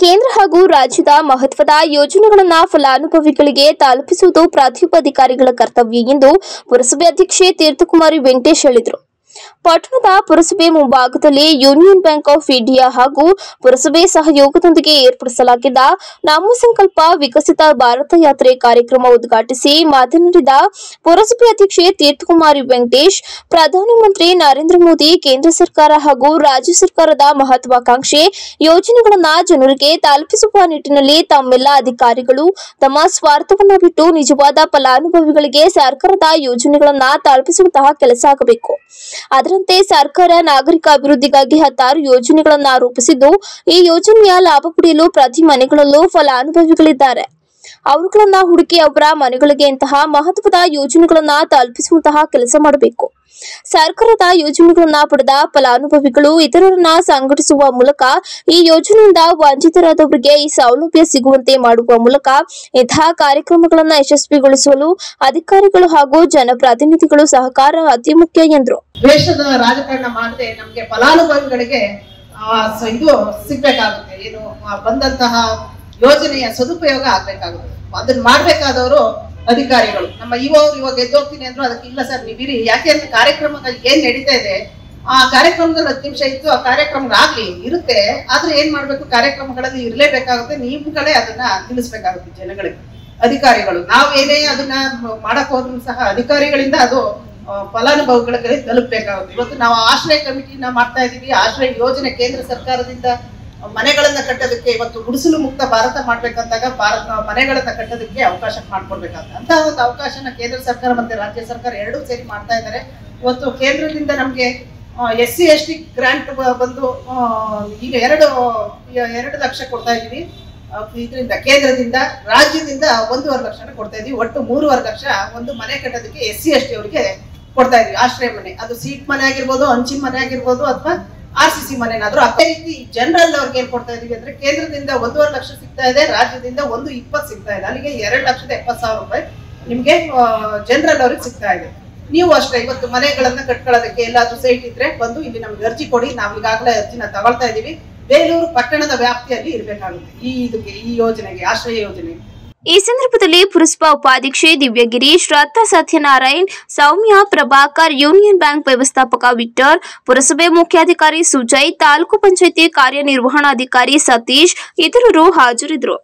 ಕೇಂದ್ರ ಹಾಗೂ ರಾಜ್ಯದ ಮಹತ್ವದ ಯೋಜನೆಗಳನ್ನು ಫಲಾನುಭವಿಗಳಿಗೆ ತಲುಪಿಸುವುದು ಪ್ರತಿಯೊಬ್ಬ ಅಧಿಕಾರಿಗಳ ಕರ್ತವ್ಯ ಎಂದು ಪುರಸಭೆ ಅಧ್ಯಕ್ಷೆ ತೀರ್ಥಕುಮಾರಿ ವೆಂಕಟೇಶ್ ಹೇಳಿದರು. ಪಟ್ಟಣದ ಪುರಸಭೆ ಮುಂಭಾಗದಲ್ಲಿ ಯೂನಿಯನ್ ಬ್ಯಾಂಕ್ ಆಫ್ ಇಂಡಿಯಾ ಹಾಗೂ ಪುರಸಭೆ ಸಹಯೋಗದೊಂದಿಗೆ ಏರ್ಪಡಿಸಲಾಗಿದ್ದ ನಮ್ಮ ಸಂಕಲ್ಪ ವಿಕಸಿತ ಭಾರತ ಯಾತ್ರೆ ಕಾರ್ಯಕ್ರಮ ಉದ್ಘಾಟಿಸಿ ಮಾತನಾಡಿದ ಪುರಸಭೆ ಅಧ್ಯಕ್ಷೆ ತೀರ್ಥಕುಮಾರಿ ವೆಂಕಟೇಶ್, ಪ್ರಧಾನಮಂತ್ರಿ ನರೇಂದ್ರ ಮೋದಿ ಕೇಂದ್ರ ಸರ್ಕಾರ ಹಾಗೂ ರಾಜ್ಯ ಸರ್ಕಾರದ ಮಹತ್ವಾಕಾಂಕ್ಷೆ ಯೋಜನೆಗಳನ್ನು ಜನರಿಗೆ ತಲುಪಿಸುವ ನಿಟ್ಟಿನಲ್ಲಿ ತಮ್ಮೆಲ್ಲ ಅಧಿಕಾರಿಗಳು ತಮ್ಮ ಸ್ವಾರ್ಥವನ್ನು ಬಿಟ್ಟು ನಿಜವಾದ ಫಲಾನುಭವಿಗಳಿಗೆ ಸರ್ಕಾರದ ಯೋಜನೆಗಳನ್ನು ತಲುಪಿಸುವಂತಹ ಕೆಲಸ ಆಗಬೇಕು. ಅದರಂತೆ ಸರ್ಕಾರ ನಾಗರಿಕ ಅಭಿವೃದ್ಧಿಗಾಗಿ 16 ಯೋಜನೆಗಳನ್ನು ರೂಪಿಸಿದ್ದು, ಈ ಯೋಜನೆಯ ಲಾಭ ಪಡೆಯಲು ಪ್ರತಿ ಮನೆಗಳಲ್ಲೂ ಫಲಾನುಭವಿಗಳಿದ್ದಾರೆ. ಅವರುಗಳನ್ನ ಹುಡುಕಿ ಅವರ ಮನೆಗಳಿಗೆ ಇಂತಹ ಮಹತ್ವದ ಯೋಜನೆಗಳನ್ನ ತಲುಪಿಸುವಂತಹ ಕೆಲಸ ಮಾಡಬೇಕು. ಸರ್ಕಾರದ ಯೋಜನೆಗಳನ್ನ ಪಡೆದ ಫಲಾನುಭವಿಗಳು ಇತರರನ್ನ ಸಂಘಟಿಸುವ ಮೂಲಕ ಈ ಯೋಜನೆಯಿಂದ ವಂಚಿತರಾದವರಿಗೆ ಈ ಸೌಲಭ್ಯ ಸಿಗುವಂತೆ ಮಾಡುವ ಮೂಲಕ ಇಂತಹ ಕಾರ್ಯಕ್ರಮಗಳನ್ನು ಯಶಸ್ವಿಗೊಳಿಸಲು ಅಧಿಕಾರಿಗಳು ಹಾಗೂ ಜನಪ್ರತಿನಿಧಿಗಳು ಸಹಕಾರ ಅತಿ ಮುಖ್ಯ ಎಂದರು. ದೇಶದ ರಾಜಕಾರಣ ಮಾಡದೆ ನಮಗೆ ಫಲಾನುಭವಿಗಳಿಗೆ ಇದು ಸಿಗ್ಬೇಕಾಗುತ್ತೆ. ಏನು ಬಂದಂತಹ ಯೋಜನೆಯ ಸದುಪಯೋಗ ಆಗ್ಬೇಕಾಗುತ್ತೆ. ಅದನ್ನ ಮಾಡ್ಬೇಕಾದವರು ಅಧಿಕಾರಿಗಳು. ನಮ್ಮ ಇವಾಗ ಎದ್ದೋಗ್ತೀನಿ ಅಂದ್ರು ಅದಕ್ಕೆ ಇಲ್ಲ ಸರ್ ನೀವಿರಿ, ಯಾಕೆ ಅಂದ್ರೆ ಕಾರ್ಯಕ್ರಮಗಳು ಏನ್ ನಡೀತಾ ಇದೆ ಆ ಕಾರ್ಯಕ್ರಮದಲ್ಲಿ 10 ನಿಮಿಷ ಇತ್ತು, ಆ ಕಾರ್ಯಕ್ರಮಗಳಾಗ್ಲಿ ಇರುತ್ತೆ, ಆದ್ರೆ ಏನ್ ಮಾಡ್ಬೇಕು, ಕಾರ್ಯಕ್ರಮಗಳಲ್ಲಿ ಇರ್ಲೇಬೇಕಾಗುತ್ತೆ. ನೀವುಗಳೇ ಅದನ್ನ ತಿಳಿಸ್ಬೇಕಾಗುತ್ತೆ ಜನಗಳಿಗೆ, ಅಧಿಕಾರಿಗಳು. ನಾವು ಏನೇ ಅದನ್ನ ಮಾಡಕ್ ಹೋದ್ರು ಸಹ ಅಧಿಕಾರಿಗಳಿಂದ ಅದು ಫಲಾನುಭವಿಗಳಿಗೆ ತಲುಪಬೇಕಾಗುತ್ತೆ. ಇವತ್ತು ನಾವು ಆಶ್ರಯ ಕಮಿಟಿನ ಮಾಡ್ತಾ ಇದೀವಿ. ಆಶ್ರಯ ಯೋಜನೆ ಕೇಂದ್ರ ಸರ್ಕಾರದಿಂದ ಮನೆಗಳನ್ನ ಕಟ್ಟೋದಕ್ಕೆ, ಇವತ್ತು ಗುಡಿಸಲು ಮುಕ್ತ ಭಾರತ ಮಾಡ್ಬೇಕಂದಾಗ ಮನೆಗಳನ್ನ ಕಟ್ಟೋದಕ್ಕೆ ಅವಕಾಶ ಮಾಡ್ಕೊಡ್ಬೇಕಾಗುತ್ತೆ. ಅಂತ ಒಂದು ಅವಕಾಶನ ಕೇಂದ್ರ ಸರ್ಕಾರ ಮತ್ತೆ ರಾಜ್ಯ ಸರ್ಕಾರ ಎರಡೂ ಸೇರಿ ಮಾಡ್ತಾ ಇದ್ದಾರೆ. ಇವತ್ತು ಕೇಂದ್ರದಿಂದ ನಮ್ಗೆ SC ST ಗ್ರಾಂಟ್ ಬಂದು ಈಗ 2 ಲಕ್ಷ ಕೊಡ್ತಾ ಇದೀವಿ. ಇದರಿಂದ ಕೇಂದ್ರದಿಂದ, ರಾಜ್ಯದಿಂದ 1.5 ಲಕ್ಷ ಕೊಡ್ತಾ ಇದೀವಿ. ಒಟ್ಟು 3.5 ಲಕ್ಷ ಒಂದು ಮನೆ ಕಟ್ಟೋದಕ್ಕೆ SC ST ಅವರಿಗೆ ಕೊಡ್ತಾ ಇದೀವಿ. ಆಶ್ರಯ ಮನೆ, ಅದು ಸೀಟ್ ಮನೆ ಆಗಿರ್ಬೋದು, ಹಂಚಿನ ಮನೆ ಆಗಿರ್ಬೋದು, ಅಥವಾ RCC ಮನೆನಾದ್ರು. ಅದೇ ರೀತಿ ಜನರಲ್ ಅವ್ರಿಗೆ ಏನ್ ಕೊಡ್ತಾ ಇದೀವಿ ಅಂದ್ರೆ ಕೇಂದ್ರದಿಂದ 1.5 ಲಕ್ಷ ಸಿಗ್ತಾ ಇದೆ, ರಾಜ್ಯದಿಂದ 1.20 ಸಿಗ್ತಾ ಇದೆ. ಅಲ್ಲಿಗೆ 2,70,000 ರೂಪಾಯಿ ನಿಮ್ಗೆ ಜನರಲ್ ಅವ್ರಿಗೆ ಸಿಗ್ತಾ ಇದೆ. ನೀವು ಅಷ್ಟೇ ಇವತ್ತು ಮನೆಗಳನ್ನ ಕಟ್ಕೊಳ್ಳೋದಕ್ಕೆ ಎಲ್ಲಾದ್ರೂ ಸೈಟ್ ಇದ್ರೆ ಬಂದು ಇಲ್ಲಿ ನಮ್ಗೆ ಅರ್ಜಿ ಕೊಡಿ. ನಾವು ಈಗಾಗಲೇ ಅರ್ಜಿನ ತಗೊಳ್ತಾ ಇದೀವಿ. ಬೇಲೂರು ಪಟ್ಟಣದ ವ್ಯಾಪ್ತಿಯಲ್ಲಿ ಇರ್ಬೇಕಾಗುತ್ತೆ ಈ ಯೋಜನೆಗೆ, ಆಶ್ರಯ ಯೋಜನೆಗೆ. ಈ ಸಂದರ್ಭದಲ್ಲಿ ಪುರಸಭಾ ಉಪಾಧ್ಯಕ್ಷೆ ದಿವ್ಯಗಿರೀಶ್, ರತ್ನ ಸತ್ಯನಾರಾಯಣ್, ಸೌಮ್ಯ, ಪ್ರಭಾಕರ್, ಯೂನಿಯನ್ ಬ್ಯಾಂಕ್ ವ್ಯವಸ್ಥಾಪಕ ವಿಕ್ಟರ್, ಪುರಸಭೆ ಮುಖ್ಯಾಧಿಕಾರಿ ಸುಜಯ್, ತಾಲೂಕು ಪಂಚಾಯಿತಿ ಕಾರ್ಯನಿರ್ವಹಣಾಧಿಕಾರಿ ಸತೀಶ್ ಇತರರು ಹಾಜರಿದ್ದರು.